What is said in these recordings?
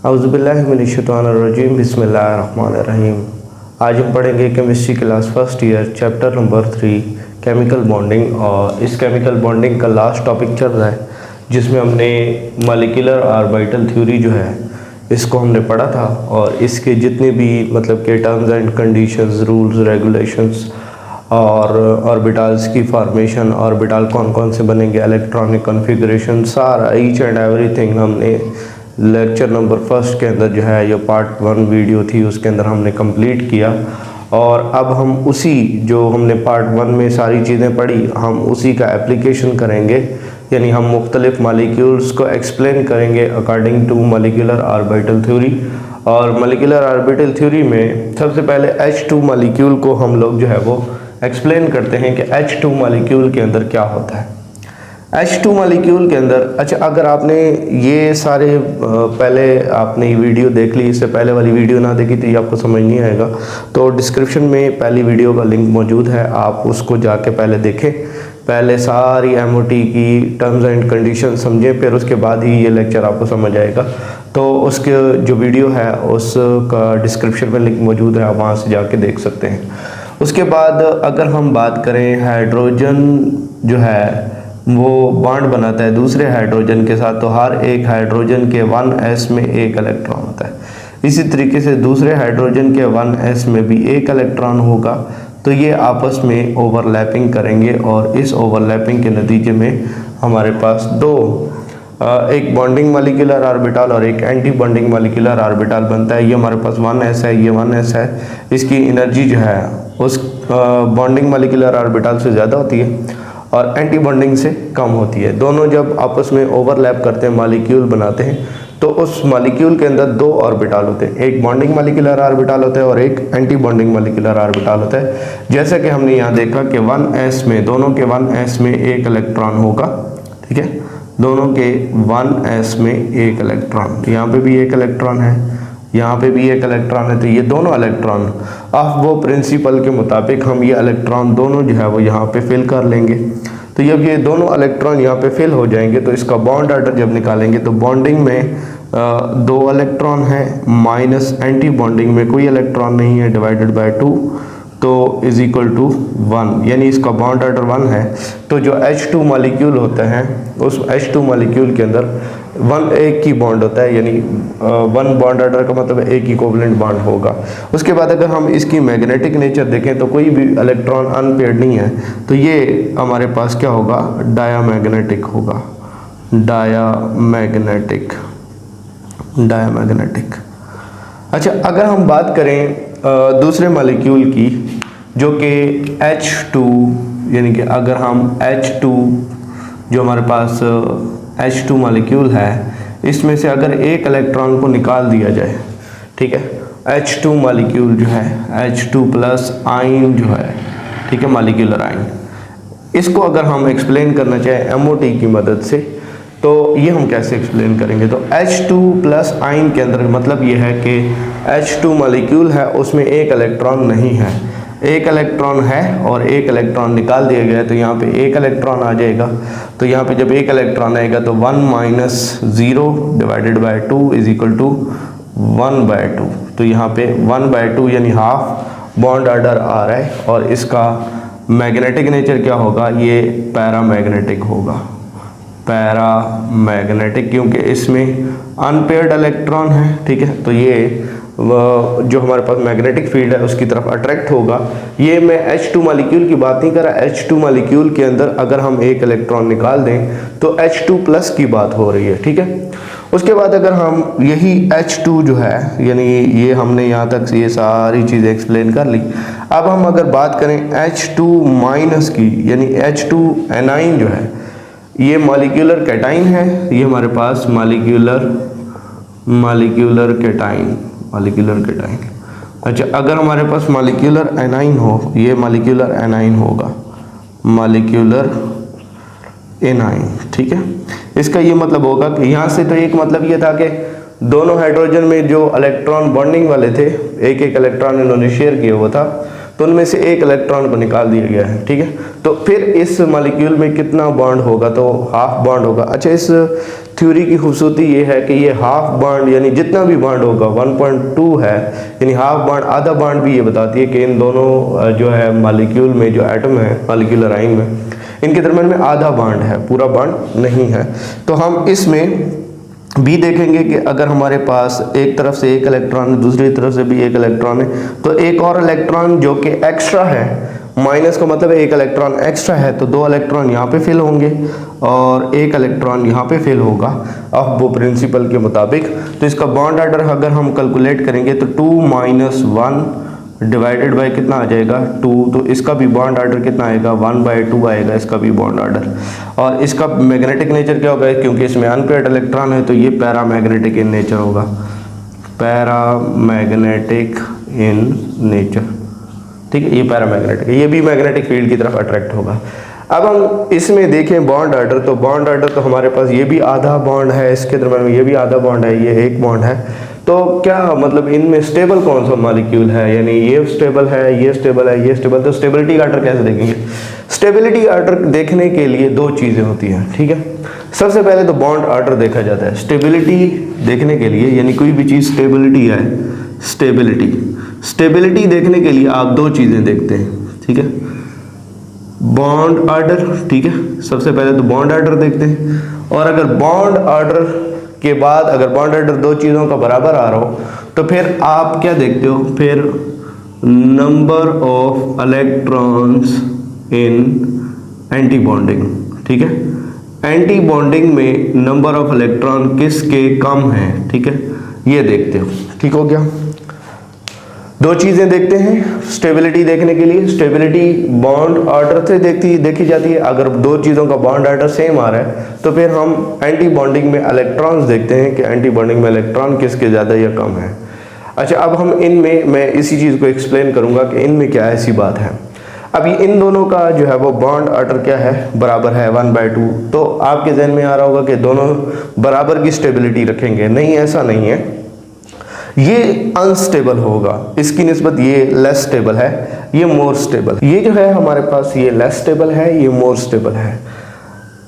औज़ुबिल्लाहिमिनश्शैतानिर्रजीम बिस्मिल्लाहिर्रहमानिर्रहीम। आज हम पढ़ेंगे chemistry class first year chapter number 3 chemical bonding. और इस केमिकल बॉन्डिंग का लास्ट टॉपिक चल रहा है जिसमें हमने मॉलिक्यूलर ऑर्बिटल थ्योरी जो है इसको हमने पढ़ा था। और इसके जितने भी मतलब के terms and conditions, rules, regulations और ऑर्बिटल्स की फॉर्मेशन, ऑर्बिटल कौन कौन से बनेंगे, इलेक्ट्रॉनिक कॉन्फ़िगरेशन, सारा ईच एंड एवरीथिंग हमने लेक्चर नंबर फर्स्ट के अंदर जो है ये पार्ट 1 वीडियो थी उसके अंदर हमने कंप्लीट किया। और अब हम उसी जो हमने पार्ट 1 में सारी चीज़ें पढ़ी हम उसी का एप्लीकेशन करेंगे, यानी हम मुख्तलिफ मॉलिक्यूल्स को एक्सप्लेन करेंगे according to molecular orbital theory. और मॉलिक्यूलर ऑर्बिटल थ्योरी में सबसे पहले H2 मॉलिक्यूल को हम लोग जो है वो एक्सप्लेन करते हैं कि H2 मॉलिक्यूल के अंदर क्या होता है। H2 मॉलिक्यूल के अंदर, अच्छा अगर आपने ये सारे पहले आपने ये वीडियो देख ली, इससे पहले वाली वीडियो ना देखी तो ये आपको समझ नहीं आएगा, तो डिस्क्रिप्शन में पहली वीडियो का लिंक मौजूद है, आप उसको जाके पहले देखें, पहले सारी MOT की टर्म्स एंड कंडीशन समझें, फिर उसके बाद ही ये लेक्चर आपको समझ आएगा। तो उसके जो वीडियो है उसका डिस्क्रिप्शन में लिंक मौजूद है, आप वहाँ से जाके देख सकते हैं। उसके बाद अगर हम बात करें, हाइड्रोजन जो है वो बॉन्ड बनाता है दूसरे हाइड्रोजन के साथ, तो हर एक हाइड्रोजन के 1s में एक इलेक्ट्रॉन होता है। इसी तरीके से दूसरे हाइड्रोजन के 1s में भी एक इलेक्ट्रॉन होगा, तो ये आपस में ओवरलैपिंग करेंगे और इस ओवरलैपिंग के नतीजे में हमारे पास एक बॉन्डिंग मॉलिक्यूलर ऑर्बिटल और एक एंटी बॉन्डिंग मॉलिक्यूलर ऑर्बिटल बनता है। ये हमारे पास 1s है, ये 1s है, इसकी एनर्जी जो है उस बॉन्डिंग मॉलिक्यूलर ऑर्बिटल से ज़्यादा होती है और एंटी बॉन्डिंग से कम होती है। दोनों जब आपस में ओवरलैप करते हैं, मॉलिक्यूल बनाते हैं, तो उस मॉलिक्यूल के अंदर 2 ऑर्बिटल होते हैं, एक बॉन्डिंग मॉलिक्यूलर ऑर्बिटल होता है और एक एंटी बॉन्डिंग मॉलिक्यूलर ऑर्बिटल होता है। जैसा कि हमने यहाँ देखा कि 1s में, दोनों के 1s में एक इलेक्ट्रॉन होगा, ठीक है, दोनों के 1s में एक इलेक्ट्रॉन, यहाँ पे भी एक इलेक्ट्रॉन है, यहाँ पे भी एक इलेक्ट्रॉन है, तो ये दोनों इलेक्ट्रॉन ऑफ वो प्रिंसिपल के मुताबिक हम ये इलेक्ट्रॉन दोनों जो है वो यहाँ पे फिल कर लेंगे। तो जब ये दोनों इलेक्ट्रॉन यहाँ पे फिल हो जाएंगे तो इसका बॉन्ड ऑर्डर जब निकालेंगे तो बॉन्डिंग में 2 इलेक्ट्रॉन है, माइनस एंटी बॉन्डिंग में कोई इलेक्ट्रॉन नहीं है, डिवाइडेड बाय 2, तो इज इक्वल टू 1, यानी इसका बॉन्ड ऑर्डर 1 है। तो जो H2 मॉलिक्यूल होता है उस H2 मॉलिक्यूल के अंदर 1 एक ही बॉन्ड होता है, यानी 1 बॉन्ड ऑर्डर का मतलब एक इक्विवेलेंट बॉन्ड होगा। उसके बाद अगर हम इसकी मैग्नेटिक नेचर देखें तो कोई भी इलेक्ट्रॉन अनपेयर्ड नहीं है, तो ये हमारे पास क्या होगा, डायामैग्नेटिक होगा, डायामैग्नेटिक। अच्छा अगर हम बात करें दूसरे मॉलिक्यूल की जो कि H2, यानी कि अगर हम H2 जो हमारे पास H2 मॉलिक्यूल है इसमें से अगर एक इलेक्ट्रॉन को निकाल दिया जाए, ठीक है, H2 मॉलिक्यूल जो है H2 प्लस आयन जो है, ठीक है, मॉलिक्यूलर आयन, इसको अगर हम एक्सप्लेन करना चाहें MOT की मदद से तो ये हम कैसे एक्सप्लेन करेंगे। तो H2 प्लस आयन के अंदर मतलब ये है कि H2 मॉलिक्यूल है उसमें एक इलेक्ट्रॉन नहीं है, एक इलेक्ट्रॉन है और एक इलेक्ट्रॉन निकाल दिया गया है, तो यहाँ पे एक इलेक्ट्रॉन आ जाएगा। तो यहाँ पे जब एक इलेक्ट्रॉन आएगा तो 1 minus 0 divided by 2 is equal to 1/2। तो यहाँ पे 1/2 यानी हाफ बॉन्ड ऑर्डर आ रहा है और इसका मैग्नेटिक नेचर क्या होगा, ये पैरामैग्नेटिक होगा, पैरामैग्नेटिक, क्योंकि इसमें अनपेयर्ड इलेक्ट्रॉन है, ठीक है, तो ये जो हमारे पास मैग्नेटिक फील्ड है उसकी तरफ अट्रैक्ट होगा। ये मैं H2 मॉलिक्यूल की बात नहीं कर रहा, H2 मॉलिक्यूल के अंदर अगर हम एक इलेक्ट्रॉन निकाल दें तो H2 प्लस की बात हो रही है, ठीक है। उसके बाद अगर हम यही H2 जो है, यानी ये हमने यहाँ तक ये सारी चीज़ें एक्सप्लेन कर ली। अब हम अगर बात करें H2 माइनस की, यानी H2 एनाइन जो है ये मॉलिक्यूलर कैटाइन है, ये हमारे पास मॉलिक्यूलर कैटाइन। अच्छा अगर हमारे पास मॉलिक्यूलर एनाइन हो, ये मॉलिक्यूलर एनाइन होगा, मॉलिक्यूलर एनाइन, ठीक है। इसका ये मतलब होगा कि यहाँ से तो एक मतलब ये था कि दोनों हाइड्रोजन में जो इलेक्ट्रॉन बॉन्डिंग वाले थे एक एक इलेक्ट्रॉन इन्होंने शेयर किया हुआ था, तो उनमें से एक इलेक्ट्रॉन को निकाल दिया गया है, ठीक है। तो फिर इस मॉलिक्यूल में कितना बॉन्ड होगा, तो हाफ बॉन्ड होगा। अच्छा, इस थ्योरी की खूबसूरती ये है कि ये हाफ बॉन्ड यानी जितना भी बॉन्ड होगा 1.2 है, यानी हाफ बॉन्ड, आधा बॉन्ड भी ये बताती है कि इन दोनों जो है मॉलिक्यूल में जो एटम है मॉलिक्यूलर आइन में, इनके दरम्यान में आधा बॉन्ड है, पूरा बॉन्ड नहीं है। तो हम इसमें भी देखेंगे कि अगर हमारे पास एक तरफ से एक इलेक्ट्रॉन है, दूसरी तरफ से भी एक इलेक्ट्रॉन है, तो एक और इलेक्ट्रॉन जो कि एक्स्ट्रा है, माइनस का मतलब एक इलेक्ट्रॉन एक्स्ट्रा है, तो 2 इलेक्ट्रॉन यहाँ पे फिल होंगे और एक इलेक्ट्रॉन यहाँ पे फिल होगा अब वो प्रिंसिपल के मुताबिक। तो इसका बॉन्ड ऑर्डर अगर हम कैलकुलेट करेंगे तो 2 - 1 डिवाइडेड बाय कितना आ जाएगा 2, तो इसका भी बॉन्ड ऑर्डर कितना आएगा 1/2 आएगा, इसका भी बॉन्ड ऑर्डर। और इसका मैग्नेटिक नेचर क्या होगा, क्योंकि इसमें अनपेयर्ड इलेक्ट्रॉन है तो ये पैरामैग्नेटिक इन नेचर होगा, पैरामैग्नेटिक इन नेचर, ठीक है। ये पैरामैग्नेटिक है, ये भी मैग्नेटिक फील्ड की तरफ अट्रैक्ट होगा। अब हम इसमें देखें बॉन्ड ऑर्डर, तो बॉन्ड ऑर्डर तो हमारे पास ये भी आधा बॉन्ड है, इसके दरम्यान में ये भी आधा बॉन्ड है, ये एक बॉन्ड है। तो क्या मतलब इनमें स्टेबल कौन सा मॉलिक्यूल है, यानी ये स्टेबल है, ये स्टेबल है, ये स्टेबल। तो स्टेबिलिटी ऑर्डर कैसे देखेंगे, स्टेबिलिटी ऑर्डर देखने के लिए 2 चीज़ें होती हैं, ठीक है। सबसे पहले तो बॉन्ड ऑर्डर देखा जाता है स्टेबिलिटी देखने के लिए, यानी कोई भी चीज़ स्टेबिलिटी है, स्टेबिलिटी देखने के लिए आप 2 चीज़ें देखते हैं, ठीक है। बॉन्ड ऑर्डर, ठीक है, सबसे पहले तो बॉन्ड ऑर्डर देखते हैं। और अगर बॉन्ड ऑर्डर के बाद अगर बॉन्ड ऑर्डर 2 चीज़ों का बराबर आ रहा हो तो फिर आप क्या देखते हो, फिर number of electrons in anti bonding, ठीक है। एंटी बॉन्डिंग में नंबर ऑफ इलेक्ट्रॉन किसके कम है, ठीक है, ये देखते हो, ठीक हो गया। 2 चीज़ें देखते हैं स्टेबिलिटी देखने के लिए, स्टेबिलिटी बॉन्ड ऑर्डर से देखी जाती है। अगर 2 चीज़ों का बॉन्ड ऑर्डर सेम आ रहा है तो फिर हम एंटी बॉन्डिंग में इलेक्ट्रॉन्स देखते हैं कि एंटी बॉन्डिंग में इलेक्ट्रॉन किसके ज़्यादा या कम है। अच्छा, अब हम इनमें मैं इसी चीज़ को एक्सप्लेन करूँगा कि इनमें क्या ऐसी बात है। अभी इन दोनों का जो है वो बॉन्ड ऑर्डर क्या है, बराबर है 1/2। तो आपके जहन में आ रहा होगा कि दोनों बराबर की स्टेबिलिटी रखेंगे, नहीं, ऐसा नहीं है, ये अनस्टेबल होगा, इसकी निस्बत ये लेस स्टेबल है, ये मोर स्टेबल। ये जो है हमारे पास ये लेस स्टेबल है, ये मोर स्टेबल है।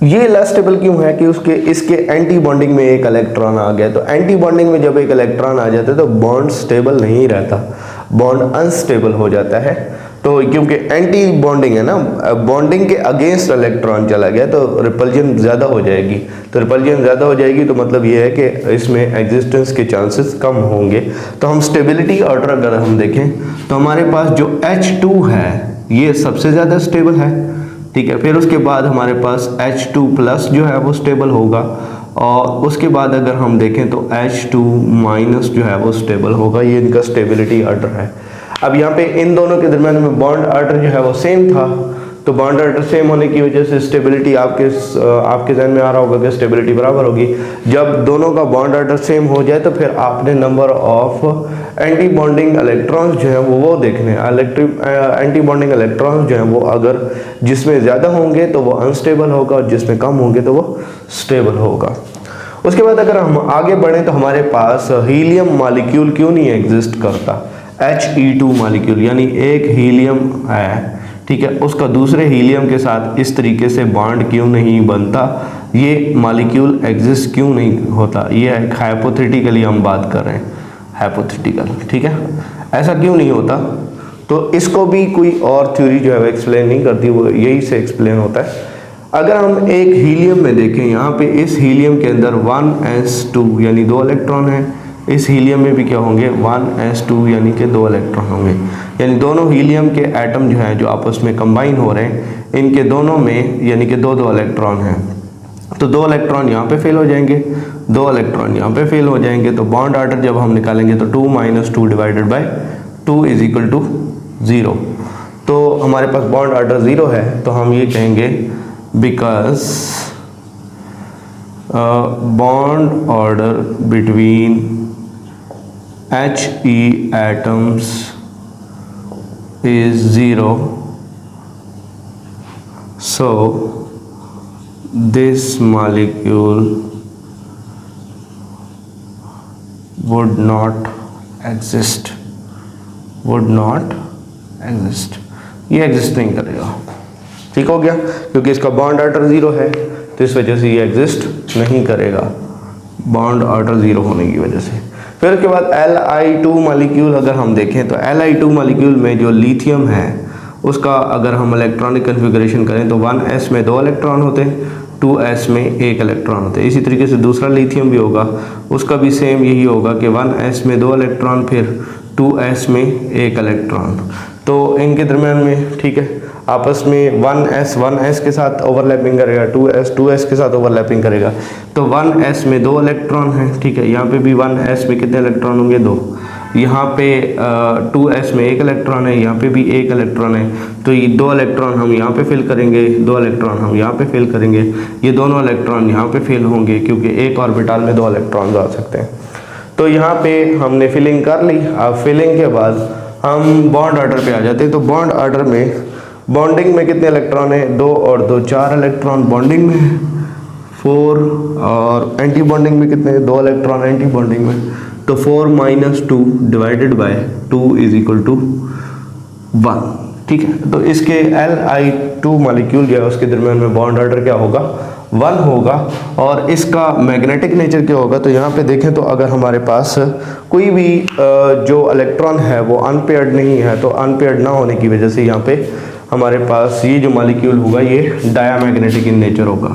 ये लेस स्टेबल क्यों है कि इसके एंटी बॉन्डिंग में एक इलेक्ट्रॉन आ गया। तो एंटी बॉन्डिंग में जब एक इलेक्ट्रॉन आ जाता है तो बॉन्ड स्टेबल नहीं रहता, बॉन्ड अनस्टेबल हो जाता है। तो क्योंकि एंटी बॉन्डिंग है ना, बॉन्डिंग के अगेंस्ट इलेक्ट्रॉन चला गया तो रिपल्जन ज़्यादा हो जाएगी। तो रिपल्जन ज़्यादा हो जाएगी तो मतलब ये है कि इसमें एग्जिस्टेंस के चांसेस कम होंगे। तो हम स्टेबिलिटी ऑर्डर अगर हम देखें तो हमारे पास जो H2 है ये सबसे ज़्यादा स्टेबल है, ठीक है। फिर उसके बाद हमारे पास H2+ जो है वो स्टेबल होगा, और उसके बाद अगर हम देखें तो H2- जो है वो स्टेबल होगा। ये इनका स्टेबिलिटी ऑर्डर है। अब यहाँ पे इन दोनों के दरम्यान में बॉन्ड ऑर्डर जो है वो सेम था, तो बॉन्ड ऑर्डर सेम होने की वजह से स्टेबिलिटी आपके जहन में आ रहा होगा कि स्टेबिलिटी बराबर होगी। जब दोनों का बॉन्ड ऑर्डर सेम हो जाए तो फिर आपने number of anti bonding electrons जो हैं वो देखने हैं। एंटी बॉन्डिंग इलेक्ट्रॉन्स जो हैं वो अगर जिसमें ज़्यादा होंगे तो वो अनस्टेबल होगा और जिसमें कम होंगे तो वो स्टेबल होगा। उसके बाद अगर हम आगे बढ़ें तो हमारे पास हीलियम मॉलिक्यूल क्यों नहीं एग्जिस्ट करता, He2 मॉलिक्यूल, यानी एक हीलियम है, ठीक है, उसका दूसरे हीलियम के साथ इस तरीके से बॉन्ड क्यों नहीं बनता, ये मॉलिक्यूल एग्जिस्ट क्यों नहीं होता। ये एक हाइपोथेटिकली हम बात कर रहे हैं, हाइपोथेटिकल, ठीक है, ऐसा क्यों नहीं होता। तो इसको भी कोई और थ्योरी जो है वो एक्सप्लेन नहीं करती, वो यही से एक्सप्लेन होता है। अगर हम एक हीलियम में देखें, यहाँ पे इस हीलियम के अंदर 1s2 यानी 2 इलेक्ट्रॉन हैं, इस हीलियम में भी क्या होंगे 1s2 यानी कि 2 इलेक्ट्रॉन होंगे। यानी दोनों हीलियम के एटम जो हैं जो आपस में कंबाइन हो रहे हैं, इनके दोनों में यानी कि 2-2 इलेक्ट्रॉन हैं। तो 2 इलेक्ट्रॉन यहाँ पे फेल हो जाएंगे, 2 इलेक्ट्रॉन यहाँ पे फेल हो जाएंगे। तो बॉन्ड ऑर्डर जब हम निकालेंगे तो 2 - 2 डिवाइडेड बाय 2 = 0। तो हमारे पास बॉन्ड ऑर्डर 0 है, तो हम ये कहेंगे because bond order between He atoms is 0, so this molecule would not exist, would not exist, ये एग्जिस्ट नहीं करेगा। ठीक हो गया, क्योंकि इसका बॉन्ड ऑर्डर 0 है तो इस वजह से ये एग्जिस्ट नहीं करेगा, बॉन्ड ऑर्डर 0 होने की वजह से। फिर उसके बाद Li2 मॉलिक्यूल अगर हम देखें तो Li2 मॉलिक्यूल में जो लिथियम है उसका अगर हम इलेक्ट्रॉनिक कन्फिगरेशन करें तो 1s में 2 इलेक्ट्रॉन होते हैं, 2s में 1 इलेक्ट्रॉन होते हैं। इसी तरीके से दूसरा लिथियम भी होगा, उसका भी सेम यही होगा कि 1s में 2 इलेक्ट्रॉन, फिर 2s में 1 इलेक्ट्रॉन। तो इनके दरम्यान में ठीक है आपस में 1s के साथ ओवरलैपिंग करेगा, 2s के साथ ओवरलैपिंग करेगा। तो 1s में 2 इलेक्ट्रॉन हैं, ठीक है। यहाँ पे भी 1s में कितने इलेक्ट्रॉन होंगे? 2। यहाँ पे 2s में 1 इलेक्ट्रॉन है, यहाँ पे भी 1 इलेक्ट्रॉन है। तो ये 2 इलेक्ट्रॉन हम यहाँ पे फिल करेंगे, 2 इलेक्ट्रॉन हम यहाँ पे फिल करेंगे, ये दोनों इलेक्ट्रॉन यहाँ पे फिल होंगे क्योंकि एक ऑर्बिटल में 2 इलेक्ट्रॉन आ सकते हैं। तो यहाँ पे हमने फिलिंग कर ली। अब फिलिंग के बाद हम बॉन्ड ऑर्डर पे आ जाते हैं। तो बॉन्ड ऑर्डर में बॉन्डिंग में कितने इलेक्ट्रॉन है? 2 और 2 4 इलेक्ट्रॉन बॉन्डिंग में है, 4। और एंटी बॉन्डिंग में कितने? 2 इलेक्ट्रॉन एंटी बॉन्डिंग में। तो 4 - 2 डिवाइडेड बाय 2 = 1। ठीक है, तो इसके Li2 मॉलिक्यूल जो है उसके दरम्यान में बॉन्ड ऑर्डर क्या होगा? 1 होगा। और इसका मैग्नेटिक नेचर क्या होगा? तो यहाँ पे देखें तो अगर हमारे पास कोई भी जो इलेक्ट्रॉन है वो अनपेयर्ड नहीं है, तो अनपेयर्ड ना होने की वजह से यहाँ पे हमारे पास ये जो मॉलिक्यूल होगा ये डायामैग्नेटिक इन नेचर होगा,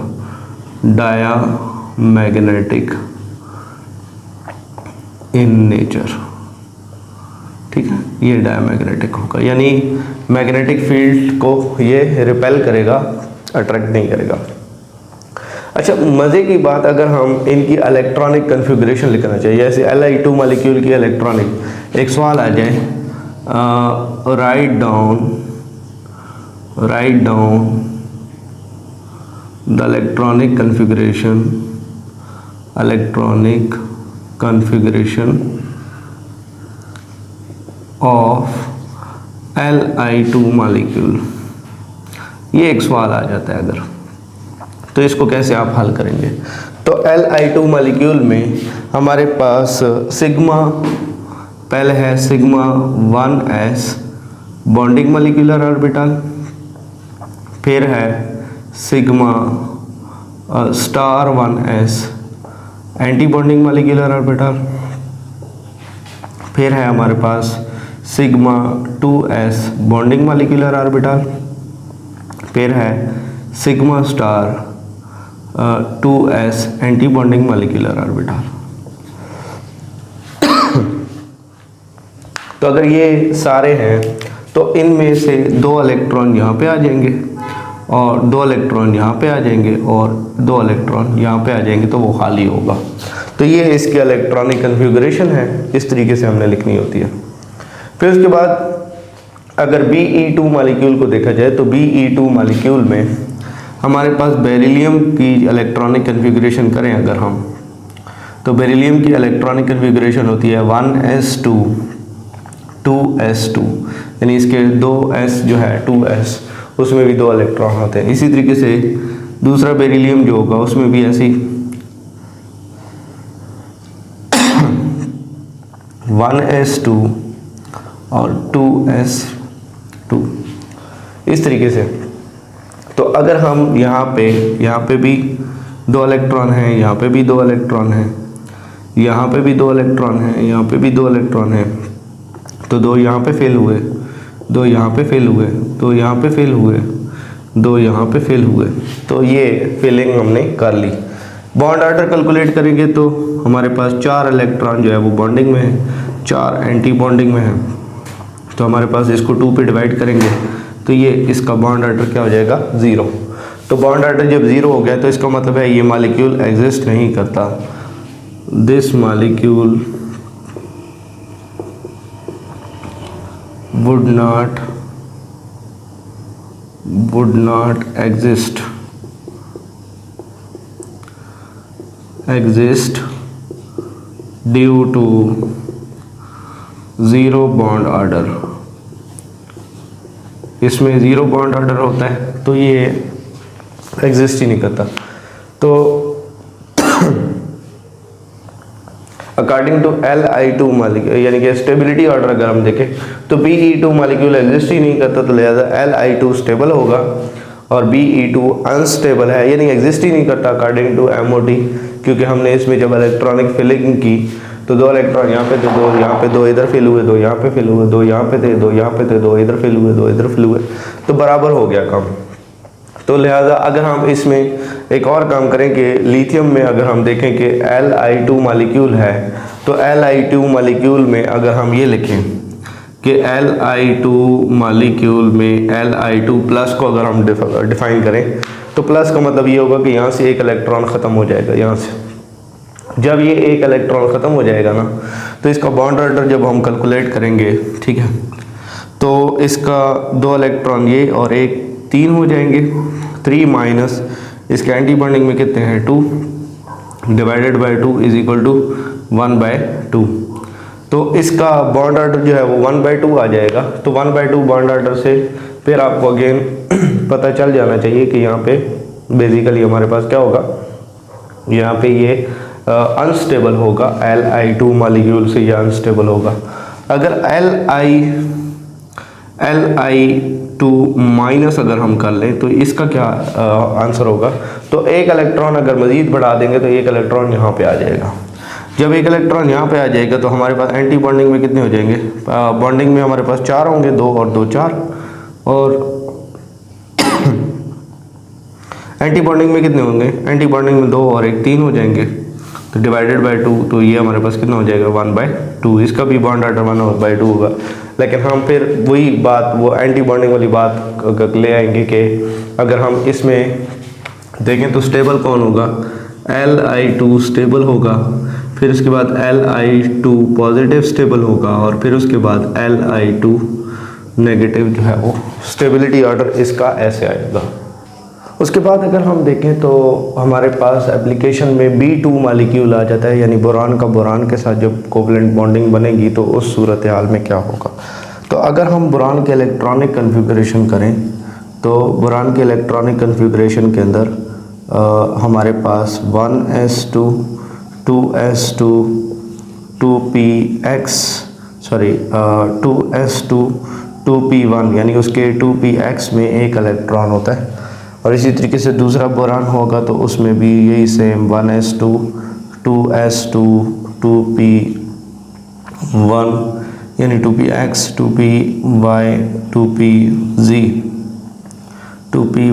डायामैग्नेटिक इन नेचर। ठीक है, ये डायामैग्नेटिक होगा, यानी मैग्नेटिक फील्ड को ये रिपेल करेगा, अट्रैक्ट नहीं करेगा। अच्छा, मज़े की बात, अगर हम इनकी इलेक्ट्रॉनिक कन्फिगरेशन लिखना चाहिए, जैसे Li2 मॉलिक्यूल की इलेक्ट्रॉनिक, एक सवाल आ जाए, write down the electronic configuration of Li2 molecule. ये एक सवाल आ जाता है अगर, तो इसको कैसे आप हल करेंगे? तो Li2 मॉलिक्यूल में हमारे पास सिग्मा, पहले है sigma 1s bonding molecular orbital, फिर है sigma star 1s antibonding molecular orbital, फिर है हमारे पास sigma 2s bonding molecular orbital, फिर है sigma star 2s antibonding molecular orbital. तो अगर ये सारे हैं तो इनमें से 2 इलेक्ट्रॉन यहाँ पे आ जाएंगे और 2 इलेक्ट्रॉन यहाँ पे आ जाएंगे और 2 इलेक्ट्रॉन यहाँ पे आ जाएंगे, तो वो खाली होगा। तो ये इसकी इलेक्ट्रॉनिक कन्फिगरेशन है, इस तरीके से हमने लिखनी होती है। फिर उसके बाद अगर Be2 मॉलिक्यूल को देखा जाए तो Be2 मॉलिक्यूल में हमारे पास बेरिलियम की इलेक्ट्रॉनिक कन्फिगरेशन करें अगर हम, तो बेरिलियम की इलेक्ट्रॉनिक कन्फिगरेशन होती है 1s2 2s2, यानी इसके 2s जो है 2s उसमें भी 2 इलेक्ट्रॉन होते हैं। इसी तरीके से दूसरा बेरिलियम जो होगा उसमें भी ऐसी 1s2 और 2s2 इस तरीके से। तो अगर हम यहाँ पे भी 2 इलेक्ट्रॉन हैं, यहाँ पे भी 2 इलेक्ट्रॉन हैं, यहाँ पे भी 2 इलेक्ट्रॉन हैं, यहाँ पे भी 2 इलेक्ट्रॉन हैं, तो 2 यहाँ पे फेल हुए, 2 यहाँ पे फेल हुए, 2 यहाँ पे फेल हुए, 2 यहाँ पे फेल हुए। तो ये फिलिंग हमने कर ली। बॉन्ड ऑर्डर कैलकुलेट करेंगे तो हमारे पास 4 इलेक्ट्रॉन जो है वो बॉन्डिंग में है, 4 एंटी बॉन्डिंग में है। तो हमारे पास इसको 2 पे डिवाइड करेंगे तो ये इसका बॉन्ड ऑर्डर क्या हो जाएगा? 0। तो बॉन्ड ऑर्डर जब 0 हो गया तो इसका मतलब है ये मॉलिक्यूल एग्जिस्ट नहीं करता। This molecule would not exist due to 0 bond order। इसमें 0 बॉन्ड ऑर्डर होता है तो ये एग्जिस्ट ही नहीं करता। तो अकॉर्डिंग टू Li2 मालिक्यूल, यानी कि स्टेबिलिटी ऑर्डर अगर हम देखें तो Be2 मालिक्यूल एग्जिस्ट ही नहीं करता, तो लिहाजा Li2 स्टेबल होगा और Be2 अनस्टेबल है, यानी एग्जिस्ट ही नहीं करता अकॉर्डिंग टू MOT, क्योंकि हमने इसमें जब इलेक्ट्रॉनिक फिलिंग की तो 2 इलेक्ट्रॉन यहाँ पे थे, 2 यहाँ पे, 2 इधर फिल हुए, 2 यहाँ पे फिल हुए, 2 यहाँ पे थे, 2 यहाँ पे थे, 2 इधर फिल हुए, 2 इधर फिल हुए, तो बराबर हो गया काम। तो लिहाजा अगर हम इसमें एक और काम करें कि लिथियम में अगर हम देखें कि Li2 मालिक्यूल है, तो Li2 मालिक्यूल में अगर हम ये लिखें कि Li2 मालिक्यूल में Li2 प्लस को अगर हम डिफाइन करें तो प्लस का मतलब ये होगा कि यहाँ से एक इलेक्ट्रॉन ख़त्म हो जाएगा। यहाँ से जब ये एक इलेक्ट्रॉन ख़त्म हो जाएगा ना, तो इसका बॉन्ड ऑर्डर जब हम कैलकुलेट करेंगे, ठीक है, तो इसका 2 इलेक्ट्रॉन ये और एक 3 हो जाएंगे। 3 माइनस इसके एंटी बॉन्डिंग में कितने हैं 2 divided by 2 is equal to 1/2। तो इसका बॉन्ड ऑर्डर जो है वो 1/2 आ जाएगा। तो 1/2 बॉन्ड ऑर्डर से फिर आपको अगेन पता चल जाना चाहिए कि यहाँ पे बेसिकली हमारे पास क्या होगा, यहाँ पे ये अनस्टेबल होगा। Li2 मालिक्यूल से ये अनस्टेबल होगा। अगर Li2 माइनस अगर हम कर लें तो इसका क्या आंसर होगा, तो एक इलेक्ट्रॉन अगर मज़ीद बढ़ा देंगे तो एक इलेक्ट्रॉन यहाँ पे आ जाएगा। जब एक इलेक्ट्रॉन यहाँ पे आ जाएगा तो हमारे पास एंटी बॉन्डिंग में कितने हो जाएंगे, बॉन्डिंग में हमारे पास 4 होंगे, 2 और 2 4, और एंटी बॉन्डिंग में कितने होंगे, एंटी बॉन्डिंग में 2 और 1 3 हो जाएंगे। तो डिवाइडेड बाय 2, तो ये हमारे पास कितना हो जाएगा 1/2। इसका भी बॉन्ड ऑर्डर 1/2 होगा। लेकिन हम फिर वही बात, वो एंटी बॉन्डिंग वाली बात ले आएंगे कि अगर हम इसमें देखें तो स्टेबल कौन होगा, Li2 स्टेबल होगा, फिर उसके बाद Li2 पॉजिटिव स्टेबल होगा, और फिर उसके बाद Li2 नेगेटिव जो है वो स्टेबिलिटी ऑर्डर इसका ऐसे आएगा। उसके बाद अगर हम देखें तो हमारे पास एप्लीकेशन में B2 मालिक्यूल आ जाता है, यानी बोरान का बोरान के साथ जब कोवलेंट बॉन्डिंग बनेगी तो उस सूरत हाल में क्या होगा। तो अगर हम बोरान के इलेक्ट्रॉनिक कन्फिगरेशन करें तो बोरान के इलेक्ट्रॉनिक कन्फिगरेशन के अंदर हमारे पास 1s2 2s2 2s2 2p1 यानी उसके 2px में एक इलेक्ट्रॉन होता है। और इसी तरीके से दूसरा बोरान होगा तो उसमें भी यही सेम 1s2 2s2 2p1 यानी 2px 2py 2pz 2py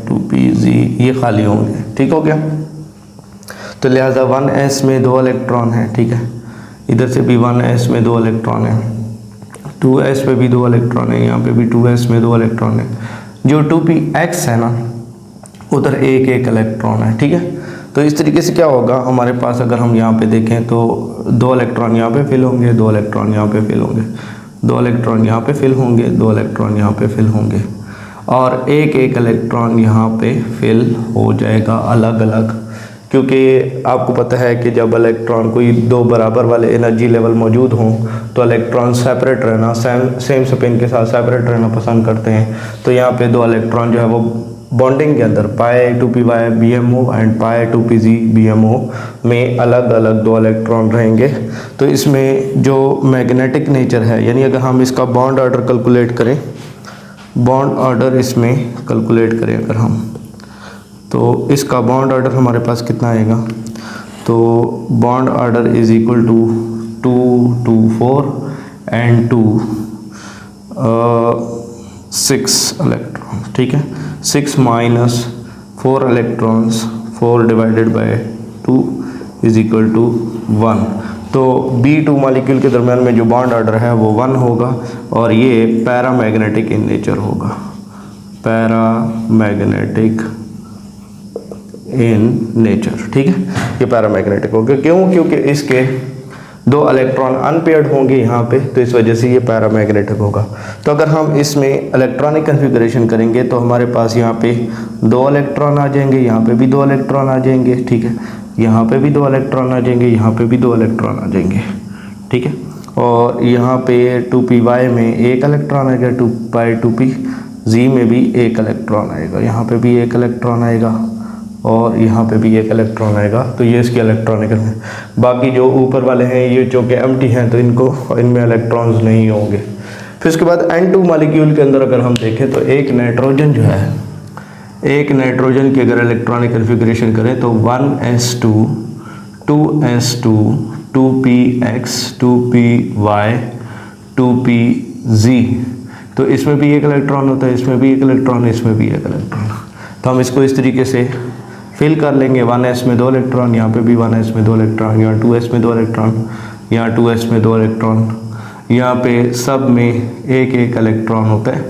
2pz ये खाली होंगे। ठीक हो गया। तो लिहाजा 1s में 2 इलेक्ट्रॉन है, ठीक है, इधर से भी 1s में 2 इलेक्ट्रॉन है, 2s पे भी 2 इलेक्ट्रॉन है, यहाँ पे भी 2s में 2 इलेक्ट्रॉन है। जो 2px है ना उधर एक एक इलेक्ट्रॉन है, ठीक है। तो इस तरीके से क्या होगा हमारे पास, अगर हम यहाँ पे देखें तो 2 इलेक्ट्रॉन यहाँ पे फिल होंगे, 2 इलेक्ट्रॉन यहाँ पे फिल होंगे, 2 इलेक्ट्रॉन यहाँ पे फिल होंगे, 2 इलेक्ट्रॉन यहाँ पे फिल होंगे, और एक एक इलेक्ट्रॉन यहाँ पे फिल हो जाएगा अलग अलग। क्योंकि आपको पता है कि जब इलेक्ट्रॉन कोई 2 बराबर वाले एनर्जी लेवल मौजूद हों तो इलेक्ट्रॉन सेपरेट रहना, सेम स्पिन के साथ सेपरेट रहना पसंद करते हैं। तो यहाँ पे 2 इलेक्ट्रॉन जो है वो बॉन्डिंग के अंदर π2py BMO and π2pz BMO में अलग अलग 2 इलेक्ट्रॉन रहेंगे। तो इसमें जो मैग्नेटिक नेचर है, यानी अगर हम इसका बॉन्ड ऑर्डर कैलकुलेट करें, बॉन्ड ऑर्डर इसमें कैलकुलेट करें अगर हम, तो इसका बॉन्ड ऑर्डर हमारे पास कितना आएगा, तो bond order is equal to 2 2 4 and 2 6 electron, ठीक है। 6 minus 4 electrons, 4 divided by 2 is equal to 1। तो B2 मालिक्यूल के दरमियान में जो बॉन्ड ऑर्डर है वो 1 होगा, और ये पैरामैग्नेटिक इन नेचर होगा, पैरामैग्नेटिक इन नेचर, ठीक है। ये पैरामैग्नेटिक होगा, क्यों, क्योंकि इसके 2 इलेक्ट्रॉन अनपेयर्ड होंगे यहाँ पे, तो इस वजह से ये पैरामैग्नेटिक होगा। तो अगर हम इसमें इलेक्ट्रॉनिक कन्फिगरेशन करेंगे तो हमारे पास यहाँ पे 2 इलेक्ट्रॉन आ जाएंगे, यहाँ पे भी 2 इलेक्ट्रॉन आ जाएंगे, ठीक है, यहाँ पे भी 2 इलेक्ट्रॉन आ जाएंगे, यहाँ पे भी 2 इलेक्ट्रॉन आ जाएंगे, ठीक है। और यहाँ पे 2py में 1 इलेक्ट्रॉन आएगा, 2p2pz में भी 1 इलेक्ट्रॉन आएगा, यहाँ पे भी 1 इलेक्ट्रॉन आएगा, और यहाँ पे भी एक इलेक्ट्रॉन आएगा। तो ये इसके इलेक्ट्रॉनिक है। बाकी जो ऊपर वाले हैं ये जो कि एम्प्टी हैं तो इनमें इलेक्ट्रॉन्स नहीं होंगे। फिर उसके बाद N2 मॉलिक्यूल के अंदर अगर हम देखें तो एक नाइट्रोजन जो है, एक नाइट्रोजन की अगर इलेक्ट्रॉनिक कन्फिग्रेशन करें तो 1s2 2s2 2px 2py 2pz, तो इसमें भी एक इलेक्ट्रॉन होता है, इसमें भी एक इलेक्ट्रॉन, इसमें भी एक इलेक्ट्रॉन। तो हम इसको इस तरीके से फिल कर लेंगे। 1s में 2 इलेक्ट्रॉन, यहाँ पे भी 1s में 2 इलेक्ट्रॉन, यहाँ 2s में 2 इलेक्ट्रॉन, यहाँ 2s में 2 इलेक्ट्रॉन, यहाँ पे सब में एक एक इलेक्ट्रॉन होता है,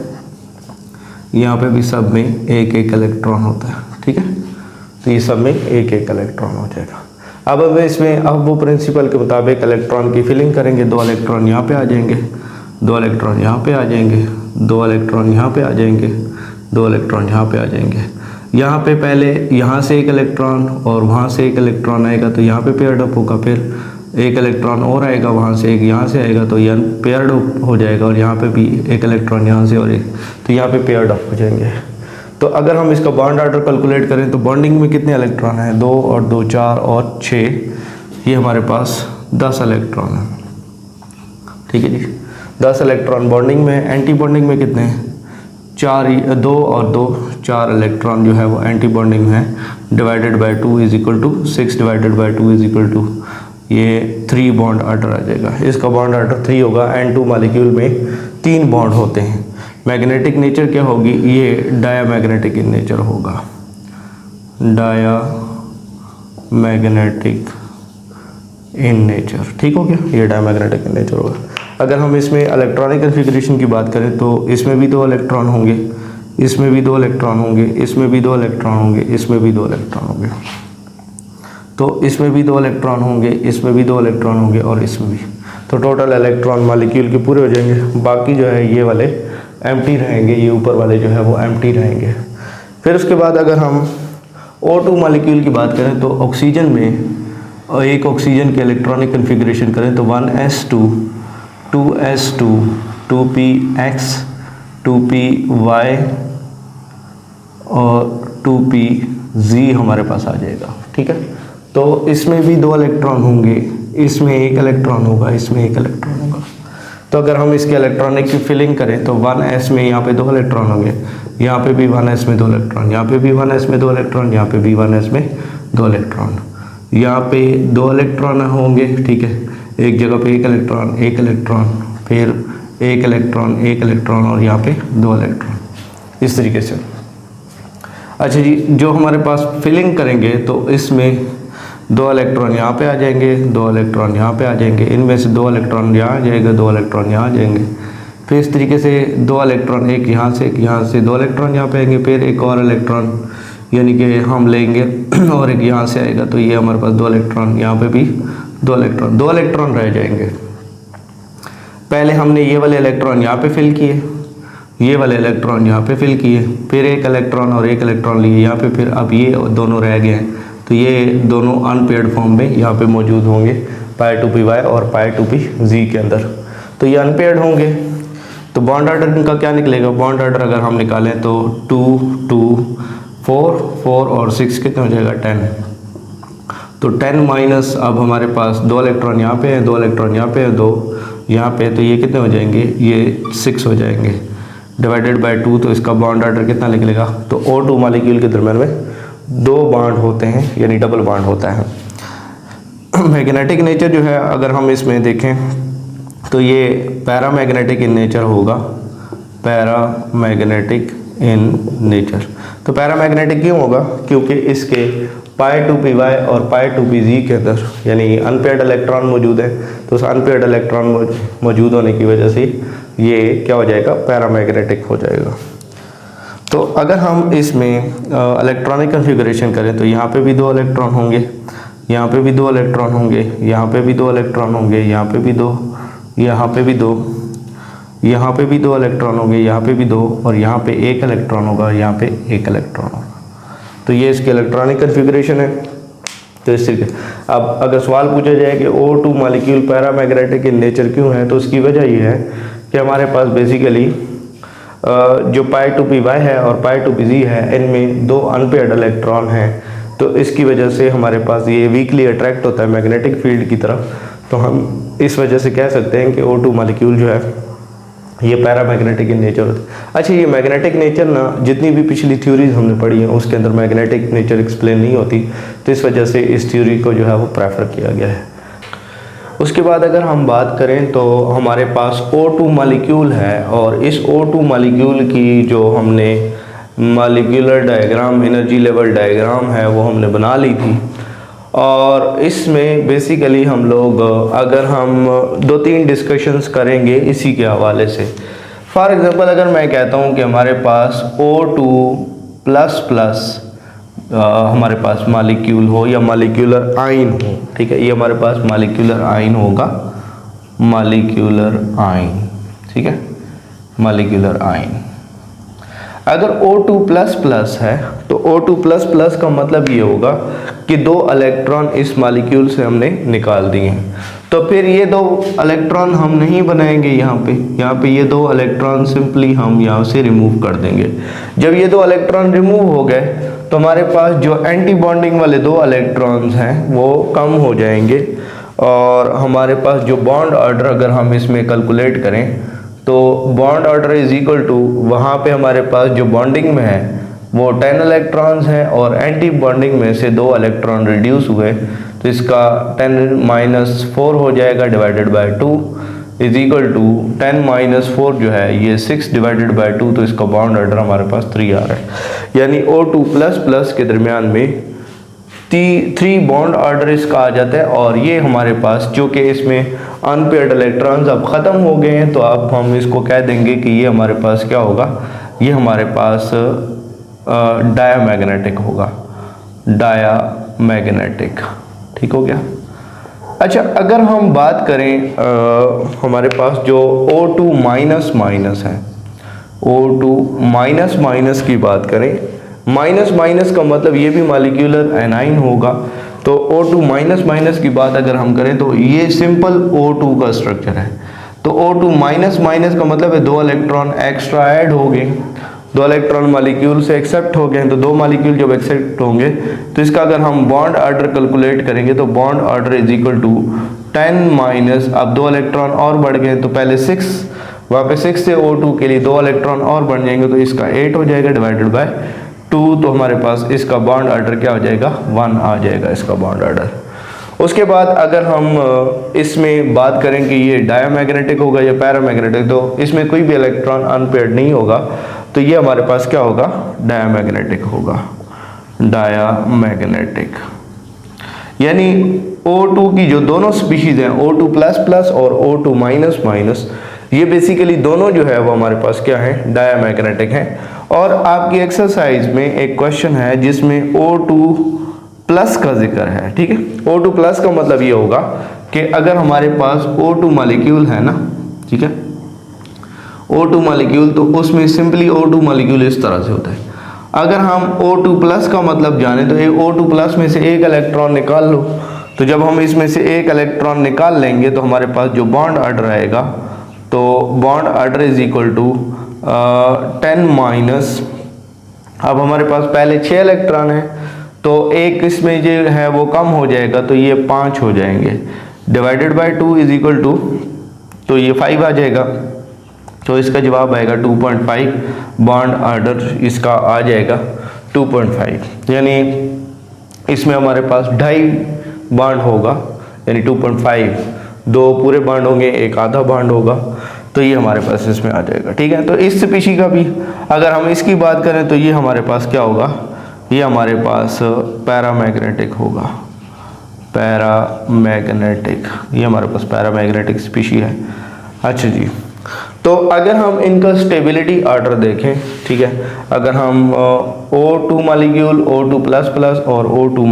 यहाँ पे भी सब में एक एक इलेक्ट्रॉन होता है। ठीक है, तो ये सब में एक एक इलेक्ट्रॉन हो जाएगा। अब इसमें अब वो प्रिंसिपल के मुताबिक इलेक्ट्रॉन की फिलिंग करेंगे। 2 इलेक्ट्रॉन यहाँ पे आ जाएंगे, 2 इलेक्ट्रॉन यहाँ पे आ जाएंगे, 2 इलेक्ट्रॉन यहाँ पे आ जाएंगे, 2 इलेक्ट्रॉन यहाँ पे आ जाएंगे। यहाँ पे पहले यहाँ से एक इलेक्ट्रॉन और वहाँ से एक इलेक्ट्रॉन आएगा तो यहाँ पे पेयर्ड अप होगा, फिर एक इलेक्ट्रॉन और आएगा वहाँ से, एक यहाँ से आएगा तो ये पेयर्ड अप हो जाएगा, और यहाँ पे भी एक इलेक्ट्रॉन यहाँ से और एक, तो यहाँ पे पेयर्ड अप हो जाएंगे। तो अगर हम इसका बॉन्ड ऑर्डर कैलकुलेट करें तो बॉन्डिंग में कितने इलेक्ट्रॉन हैं, 2 और 2 4 और 6, ये हमारे पास 10 इलेक्ट्रॉन है। ठीक है जी, 10 इलेक्ट्रॉन बॉन्डिंग में। एंटी बॉन्डिंग में कितने हैं, 2 और 2 4 इलेक्ट्रॉन जो है वो एंटी बॉन्डिंग में है। Divided by 2 is equal to 6 divided by 2 is equal to ये 3 बॉन्ड ऑर्डर आ जाएगा। इसका बॉन्ड ऑर्डर 3 होगा। N2 मॉलिक्यूल में 3 बॉन्ड होते हैं। मैग्नेटिक नेचर क्या होगी, ये डायामैग्नेटिक इन नेचर होगा, डायामैग्नेटिक इन नेचर। ठीक हो गया, ये डायामैग्नेटिक इन नेचर होगा। अगर हम इसमें इलेक्ट्रॉनिक कन्फिग्रेशन की बात करें तो इसमें भी 2 इलेक्ट्रॉन होंगे, इसमें भी 2 इलेक्ट्रॉन होंगे, इसमें भी 2 इलेक्ट्रॉन होंगे, इसमें भी 2 इलेक्ट्रॉन होंगे, तो इसमें भी 2 इलेक्ट्रॉन होंगे, इसमें भी 2 इलेक्ट्रॉन होंगे और इसमें भी। तो टोटल इलेक्ट्रॉन मॉलिक्यूल के पूरे हो जाएंगे। बाकी जो है ये वाले एम्प्टी रहेंगे, ये ऊपर वाले जो है वो एम्प्टी रहेंगे। फिर उसके बाद अगर हम O2 मॉलिक्यूल की बात करें तो ऑक्सीजन में एक ऑक्सीजन के इलेक्ट्रॉनिक कन्फिग्रेशन करें तो 1s2 2s2 2px 2py और 2pz हमारे पास आ जाएगा। ठीक है, तो इसमें भी 2 इलेक्ट्रॉन होंगे, इसमें एक इलेक्ट्रॉन होगा, इसमें एक इलेक्ट्रॉन होगा। तो अगर हम इसके इलेक्ट्रॉनिक की फिलिंग करें तो 1s में यहाँ पे 2 इलेक्ट्रॉन होंगे, यहाँ पे भी 1s में 2 इलेक्ट्रॉन, यहाँ पे भी 1s में 2 इलेक्ट्रॉन, यहाँ पे भी 1s में 2 इलेक्ट्रॉन, यहाँ पे 2 इलेक्ट्रॉन होंगे। ठीक है, एक जगह पे एक इलेक्ट्रॉन, फिर एक इलेक्ट्रॉन और यहाँ पे 2 इलेक्ट्रॉन, इस तरीके से। अच्छा जी, जो हमारे पास फिलिंग करेंगे तो इसमें 2 इलेक्ट्रॉन यहाँ पे आ जाएंगे, 2 इलेक्ट्रॉन यहाँ पे आ जाएंगे, इनमें से 2 इलेक्ट्रॉन यहाँ आ जाएगा, 2 इलेक्ट्रॉन यहाँ आ जाएंगे। फिर इस तरीके से 2 इलेक्ट्रॉन, एक यहाँ से 2 इलेक्ट्रॉन यहाँ पे आएंगे, फिर एक और इलेक्ट्रॉन यानी कि हम लेंगे और एक यहाँ से आएगा, तो ये हमारे पास 2 इलेक्ट्रॉन, यहाँ पे भी 2 इलेक्ट्रॉन रह जाएंगे। पहले हमने ये वाले इलेक्ट्रॉन यहाँ पे फिल किए, ये वाले इलेक्ट्रॉन यहाँ पे फिल किए, फिर एक इलेक्ट्रॉन और एक इलेक्ट्रॉन लिए यहाँ पे, फिर अब ये दोनों रह गए हैं, तो ये दोनों अनपेयर्ड फॉर्म में यहाँ पे मौजूद होंगे, π2py और π2pz के अंदर। तो ये अनपेयर्ड होंगे। तो बॉन्ड ऑर्डर इनका क्या निकलेगा, बॉन्ड ऑर्डर अगर हम निकालें तो 2 2 4 4 और 6 कितना हो जाएगा 10। तो 10 माइनस अब हमारे पास 2 इलेक्ट्रॉन यहाँ पे हैं, 2 इलेक्ट्रॉन यहाँ पे है, 2 यहाँ पे, तो ये कितने हो जाएंगे, ये 6 हो जाएंगे डिवाइडेड बाय 2। तो इसका बॉन्ड ऑर्डर कितना निकलेगा, तो O2 मॉलिक्यूल के दरम्यान में 2 बॉन्ड होते हैं, यानी डबल बॉन्ड होता है। मैग्नेटिक नेचर जो है अगर हम इसमें देखें तो ये पैरामैग्नेटिक इन नेचर होगा, पैरामैग्नेटिक इन नेचर। तो पैरामैग्नेटिक क्यों होगा, क्योंकि इसके π2py और π2pz के अंदर यानी अनपेयर्ड इलेक्ट्रॉन मौजूद है, तो उस अनपेयर्ड इलेक्ट्रॉन मौजूद होने की वजह से ये क्या हो जाएगा, पैरामैग्नेटिक हो जाएगा। तो अगर हम इसमें इलेक्ट्रॉनिक कन्फिग्रेशन करें तो यहाँ पे भी 2 इलेक्ट्रॉन होंगे, यहाँ पे भी 2 इलेक्ट्रॉन होंगे, यहाँ पे भी 2 इलेक्ट्रॉन होंगे, यहाँ पे भी 2, यहाँ पे भी 2, यहाँ पे भी 2 इलेक्ट्रॉन होंगे, यहाँ पे भी 2 और यहाँ पे 1 इलेक्ट्रॉन होगा, यहाँ पे 1 इलेक्ट्रॉन होगा। तो ये इसकी इलेक्ट्रॉनिक कन्फिग्रेशन है। तो इस तरीके अब अगर सवाल पूछा जाए कि O2 molecule paramagnetic in nature क्यों है, तो उसकी वजह ये है कि हमारे पास बेसिकली जो π2py है और π2pz है, इनमें 2 अनपेयर्ड इलेक्ट्रॉन हैं। तो इसकी वजह से हमारे पास ये वीकली अट्रैक्ट होता है मैग्नेटिक फील्ड की तरफ। तो हम इस वजह से कह सकते हैं कि O2 मॉलिक्यूल जो है ये पैरामैग्नेटिक इन नेचर होता है। अच्छा, ये मैग्नेटिक नेचर ना जितनी भी पिछली थ्योरीज हमने पढ़ी हैं उसके अंदर मैग्नेटिक नेचर एक्सप्लेन नहीं होती, तो इस वजह से इस थ्योरी को जो है वो प्रेफर किया गया है। उसके बाद अगर हम बात करें तो हमारे पास O2 मॉलिक्यूल है, और इस O2 मॉलिक्यूल की जो हमने molecular diagram, energy level diagram है वो हमने बना ली थी। और इसमें बेसिकली हम लोग अगर हम 2-3 डिस्कशंस करेंगे इसी के हवाले से। फॉर एग्ज़ाम्पल अगर मैं कहता हूँ कि हमारे पास O2++ हमारे पास मॉलिक्यूल हो या मॉलिक्यूलर आयन हो, ठीक है, ये हमारे पास मॉलिक्यूलर आयन होगा, मॉलिक्यूलर आयन, ठीक है, मॉलिक्यूलर आयन। अगर O2++ है तो O2++ का मतलब ये होगा कि 2 इलेक्ट्रॉन इस मॉलिक्यूल से हमने निकाल दिए हैं। तो फिर ये 2 इलेक्ट्रॉन हम नहीं बनाएंगे यहाँ पे ये 2 इलेक्ट्रॉन सिंपली हम यहाँ से रिमूव कर देंगे। जब ये 2 इलेक्ट्रॉन रिमूव हो गए तो हमारे पास जो एंटी बॉन्डिंग वाले 2 इलेक्ट्रॉन्स हैं वो कम हो जाएंगे, और हमारे पास जो बॉन्ड ऑर्डर अगर हम इसमें कैलकुलेट करें तो bond order is equal to, वहाँ पे हमारे पास जो बॉन्डिंग में है वो 10 इलेक्ट्रॉन्स हैं और एंटी बॉन्डिंग में से 2 इलेक्ट्रॉन रिड्यूस हुए, तो इसका 10-4 हो जाएगा divided by 2 is equal to 10-4 जो है ये 6 डिवाइडेड बाय 2, तो इसका बॉन्ड ऑर्डर हमारे पास 3 आ रहा है। यानी O2++ के दरमियान में 3 बॉन्ड ऑर्डर इसका आ जाता है। और ये हमारे पास जो कि इसमें अनपेयर्ड इलेक्ट्रॉन्स अब ख़त्म हो गए हैं, तो अब हम इसको कह देंगे कि ये हमारे पास क्या होगा, ये हमारे पास डायामैग्नेटिक होगा, डायामैग्नेटिक, ठीक हो गया। अच्छा, अगर हम बात करें हमारे पास जो O2- है, O2- की बात करें, माइनस का मतलब ये भी मॉलिक्यूलर एनाइन होगा। तो O2- की बात अगर हम करें तो ये सिंपल O2 का स्ट्रक्चर है। तो O2- का मतलब है 2 इलेक्ट्रॉन एक्स्ट्रा ऐड हो गए, 2 इलेक्ट्रॉन मॉलिक्यूल से एक्सेप्ट हो गए। तो 2 मॉलिक्यूल जब एक्सेप्ट होंगे तो इसका अगर हम बॉन्ड ऑर्डर कैलकुलेट करेंगे तो bond order is equal to 10-, अब 2 इलेक्ट्रॉन और बढ़ गए तो पहले 6, वहाँ पे 6 से O2 के लिए 2 इलेक्ट्रॉन और बढ़ जाएंगे तो इसका 8 हो जाएगा डिवाइडेड बाय 2, तो हमारे पास इसका बॉन्ड ऑर्डर क्या हो जाएगा, 1 आ जाएगा इसका बॉन्ड ऑर्डर। उसके बाद अगर हम इसमें बात करें कि ये डायामैग्नेटिक होगा या पैरामैग्नेटिक, तो इसमें कोई भी इलेक्ट्रॉन अनपेयर्ड नहीं होगा, तो ये हमारे पास क्या होगा, डायामैग्नेटिक होगा, डायामैग्नेटिक। यानी O2 की जो दोनों स्पीशीज हैं, O2++ और O2-, ये बेसिकली दोनों जो है वो हमारे पास क्या है, डायामैग्नेटिक हैं। और आपकी एक्सरसाइज में एक क्वेश्चन है जिसमें O2+ का जिक्र है, ठीक है। O2+ का मतलब ये होगा कि अगर हमारे पास O2 मॉलिक्यूल है ना, ठीक है, O2 मॉलिक्यूल, तो उसमें सिंपली O2 मॉलिक्यूल इस तरह से होता है। अगर हम O2+ का मतलब जाने तो O2+ में से एक इलेक्ट्रॉन निकाल लो, तो जब हम इसमें से एक इलेक्ट्रॉन निकाल लेंगे तो हमारे पास जो बॉन्ड ऑर्डर आएगा, तो bond order is equal to 10-, अब हमारे पास पहले 6 इलेक्ट्रॉन है तो एक इसमें जो है वो कम हो जाएगा, तो ये 5 हो जाएंगे divided by 2 is equal to, तो ये 5 आ जाएगा, तो इसका जवाब आएगा 2.5, बॉन्ड ऑर्डर इसका आ जाएगा 2.5। यानी इसमें हमारे पास 2.5 बॉन्ड होगा, यानी 2.5, 2 पूरे बॉन्ड होंगे, एक आधा बॉन्ड होगा, तो ये हमारे पास इसमें आ जाएगा, ठीक है। तो इस स्पीशी का भी अगर हम इसकी बात करें तो ये हमारे पास क्या होगा, ये हमारे पास पैरामैग्नेटिक होगा, पैरामैग्नेटिक, ये हमारे पास पैरामैग्नेटिक स्पीशी है। अच्छा जी, तो अगर हम इनका स्टेबिलिटी ऑर्डर देखें, ठीक है, अगर हम O2 मॉलिक्यूल, O2++ और O2-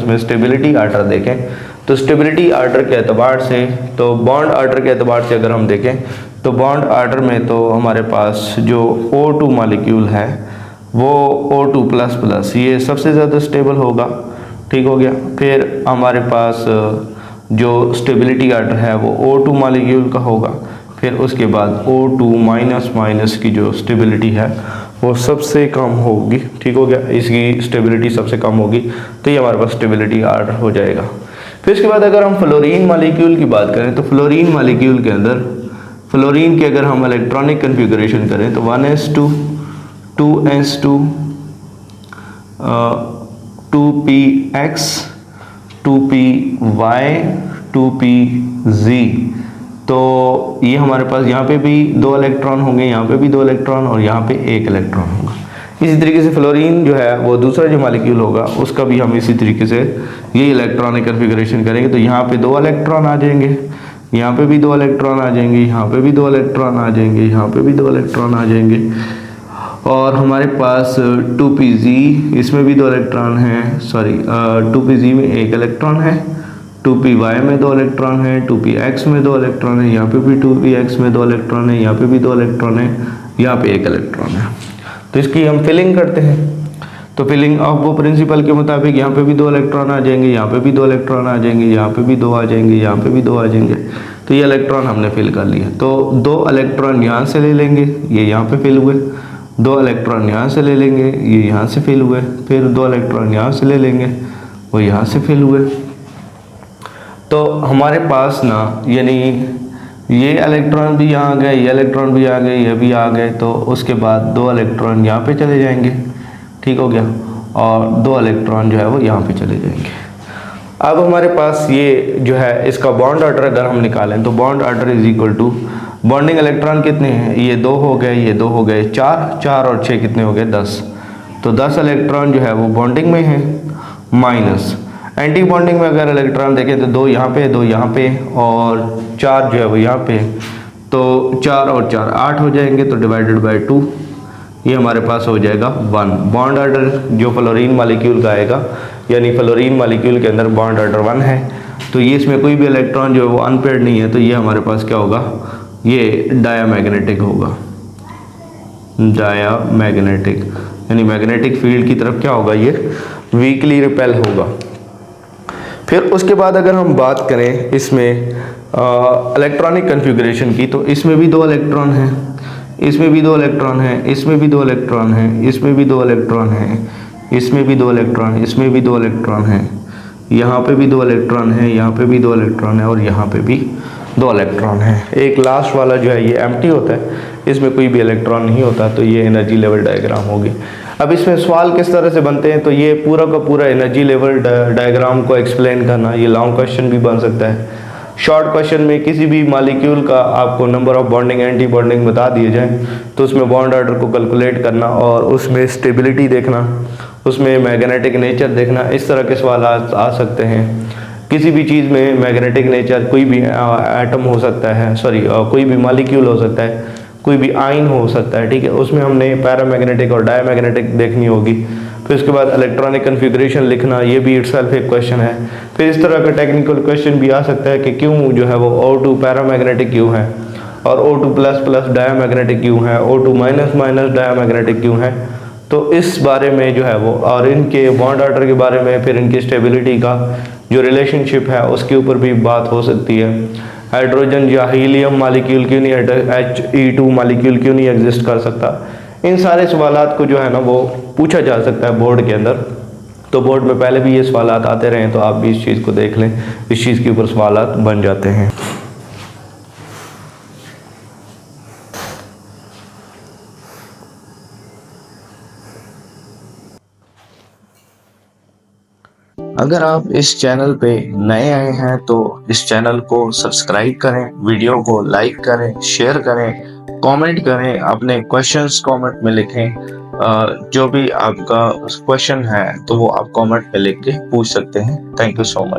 में स्टेबिलिटी ऑर्डर देखें, तो स्टेबिलिटी ऑर्डर के एतबार से, तो बॉन्ड ऑर्डर के एतबार से अगर हम देखें तो बॉन्ड ऑर्डर में तो हमारे पास जो O2 मॉलिक्यूल है वो O2++, ये सबसे ज़्यादा स्टेबल होगा, ठीक हो गया। फिर हमारे पास जो स्टेबिलिटी ऑर्डर है वो O2 मॉलिक्यूल का होगा, फिर उसके बाद O2- की जो स्टेबिलिटी है वो सबसे कम होगी, ठीक हो गया, इसकी स्टेबिलिटी सबसे कम होगी, तो ये हमारे पास स्टेबिलिटी R हो जाएगा। फिर इसके बाद अगर हम फ्लोरीन मालिक्यूल की बात करें तो फ्लोरीन मालिक्यूल के अंदर फ्लोरीन की अगर हम इलेक्ट्रॉनिक कन्फिगरेशन करें तो 1s2 2s2 2px 2py 2pz, तो ये हमारे पास यहाँ पे भी 2 इलेक्ट्रॉन होंगे, यहाँ पे भी 2 इलेक्ट्रॉन और यहाँ पे 1 इलेक्ट्रॉन होगा। इसी तरीके से फ्लोरीन जो है वो दूसरा जो मॉलिक्यूल होगा उसका भी हम इसी तरीके से ये इलेक्ट्रॉनिक कन्फिगरेशन करेंगे, तो यहाँ पे 2 इलेक्ट्रॉन आ जाएंगे, यहाँ पे भी 2 इलेक्ट्रॉन आ जाएंगे, यहाँ पे भी 2 इलेक्ट्रॉन आ जाएंगे, यहाँ पे भी 2 इलेक्ट्रॉन आ जाएंगे, और हमारे पास 2pz, इसमें भी 2 इलेक्ट्रॉन हैं, सॉरी 2pz में 1 इलेक्ट्रॉन है, 2py में 2 इलेक्ट्रॉन है, 2px में 2 इलेक्ट्रॉन है, यहाँ पे भी 2px में 2 इलेक्ट्रॉन है, यहाँ पे भी 2 इलेक्ट्रॉन है, यहाँ पे 1 इलेक्ट्रॉन है। तो इसकी हम फिलिंग करते हैं, तो फिलिंग ऑफ वो प्रिंसिपल के मुताबिक यहाँ पे भी 2 इलेक्ट्रॉन आ जाएंगे, यहाँ पे भी 2 इलेक्ट्रॉन आ जाएंगे, यहाँ पे भी 2 आ जाएंगे, यहाँ पे भी 2 आ जाएंगे, तो ये इलेक्ट्रॉन हमने फिल कर लिए। तो 2 इलेक्ट्रॉन यहाँ से ले लेंगे, ये यहाँ पे फिल हुए, 2 इलेक्ट्रॉन यहाँ से ले लेंगे, ये यहाँ से फिल हुए, फिर 2 इलेक्ट्रॉन यहाँ से ले लेंगे, वो यहाँ से फिल हुए। तो हमारे पास ना यानी ये इलेक्ट्रॉन भी यहाँ आ गए, ये इलेक्ट्रॉन भी आ गए, ये भी आ गए, तो उसके बाद 2 इलेक्ट्रॉन यहाँ पे चले जाएंगे, ठीक हो गया, और 2 इलेक्ट्रॉन जो है वो यहाँ पे चले जाएंगे। अब हमारे पास ये जो है इसका बॉन्ड ऑर्डर अगर हम निकालें तो bond order is equal to bonding electron कितने हैं, ये 2 हो गए, ये 2 हो गए, 4 और 6 कितने हो गए 10, तो 10 इलेक्ट्रॉन जो है वो बॉन्डिंग में है, माइनस एंटी बॉन्डिंग में अगर इलेक्ट्रॉन देखें तो 2 यहाँ पे, 2 यहाँ पे और 4 जो है वो यहाँ पे, तो 4 और 4 8 हो जाएंगे, तो डिवाइडेड बाय 2 ये हमारे पास हो जाएगा 1। बॉन्ड ऑर्डर जो फ्लोरीन मॉलिक्यूल का आएगा, यानी फ्लोरीन मॉलिक्यूल के अंदर बॉन्ड ऑर्डर 1 है, तो ये इसमें कोई भी इलेक्ट्रॉन जो है वो अनपेयर्ड नहीं है, तो ये हमारे पास क्या होगा, ये डायामैग्नेटिक होगा, डायामैग्नेटिक, यानी मैग्नेटिक फील्ड की तरफ क्या होगा, ये वीकली रिपेल होगा। फिर उसके बाद अगर हम बात करें इसमें इलेक्ट्रॉनिक कन्फिगरेशन की, तो इसमें भी 2 इलेक्ट्रॉन हैं, इसमें भी 2 इलेक्ट्रॉन हैं, इसमें भी 2 इलेक्ट्रॉन हैं, इसमें भी 2 इलेक्ट्रॉन हैं, इसमें भी 2 इलेक्ट्रॉन, इसमें भी 2 इलेक्ट्रॉन हैं, यहाँ पे भी 2 इलेक्ट्रॉन हैं, यहाँ पे भी 2 इलेक्ट्रॉन है और यहाँ पे भी 2 इलेक्ट्रॉन है। एक लास्ट वाला जो है ये एम्प्टी होता है, इसमें कोई भी इलेक्ट्रॉन नहीं होता, तो ये एनर्जी लेवल डायग्राम होगी। अब इसमें सवाल किस तरह से बनते हैं, तो ये पूरा का पूरा एनर्जी लेवल डायग्राम को एक्सप्लेन करना, ये लॉन्ग क्वेश्चन भी बन सकता है। शॉर्ट क्वेश्चन में किसी भी मॉलिक्यूल का आपको number of bonding anti bonding बता दिए जाए, तो उसमें बॉन्ड ऑर्डर को कैलकुलेट करना और उसमें स्टेबिलिटी देखना, उसमें मैग्नेटिक नेचर देखना, इस तरह के सवाल आ सकते हैं। किसी भी चीज़ में मैग्नेटिक नेचर, कोई भी एटम हो सकता है, सॉरी कोई भी मॉलिक्यूल हो सकता है, कोई भी आयन हो सकता है, ठीक है, उसमें हमने पैरामैग्नेटिक और डायमैग्नेटिक देखनी होगी। फिर उसके बाद इलेक्ट्रॉनिक कन्फिगरेशन लिखना, ये भी इटसेल्फ एक क्वेश्चन है। फिर इस तरह का टेक्निकल क्वेश्चन भी आ सकता है कि क्यों जो है वो O2 पैरामैग्नेटिक क्यों है और O2 प्लस प्लस डायमैग्नेटिक क्यों है, O2 माइनस माइनस डायमैग्नेटिक क्यों है, तो इस बारे में जो है वो, और इनके बॉन्ड ऑर्डर के बारे में, फिर इनकी स्टेबिलिटी का जो रिलेशनशिप है उसके ऊपर भी बात हो सकती है। हाइड्रोजन या हीलियम मॉलिक्यूल क्यों नहीं, He2 मॉलिक्यूल क्यों नहीं एग्जिस्ट कर सकता, इन सारे सवालात को जो है ना वो पूछा जा सकता है बोर्ड के अंदर। तो बोर्ड में पहले भी ये सवालात आते रहे, तो आप भी इस चीज़ को देख लें, इस चीज़ के ऊपर सवालात बन जाते हैं। अगर आप इस चैनल पे नए आए हैं तो इस चैनल को सब्सक्राइब करें, वीडियो को लाइक करें, शेयर करें, कमेंट करें, अपने क्वेश्चंस कमेंट में लिखें। जो भी आपका क्वेश्चन है तो वो आप कमेंट में लिख के पूछ सकते हैं। Thank you so much.